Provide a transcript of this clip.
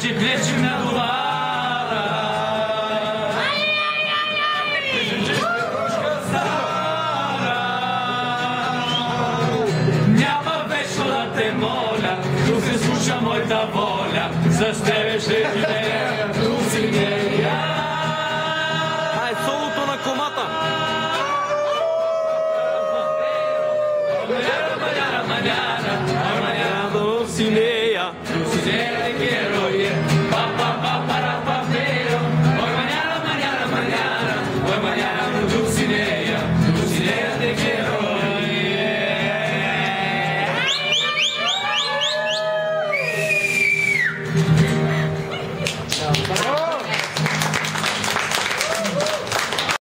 te deixo me anular. Няма вечно да те моля, но се слуша моята воля, с тебе ще живея, Дулсинея. Ай, солото на комата! Mañana, mañana, mañana, Dulcinea. Dulcinea te quiero.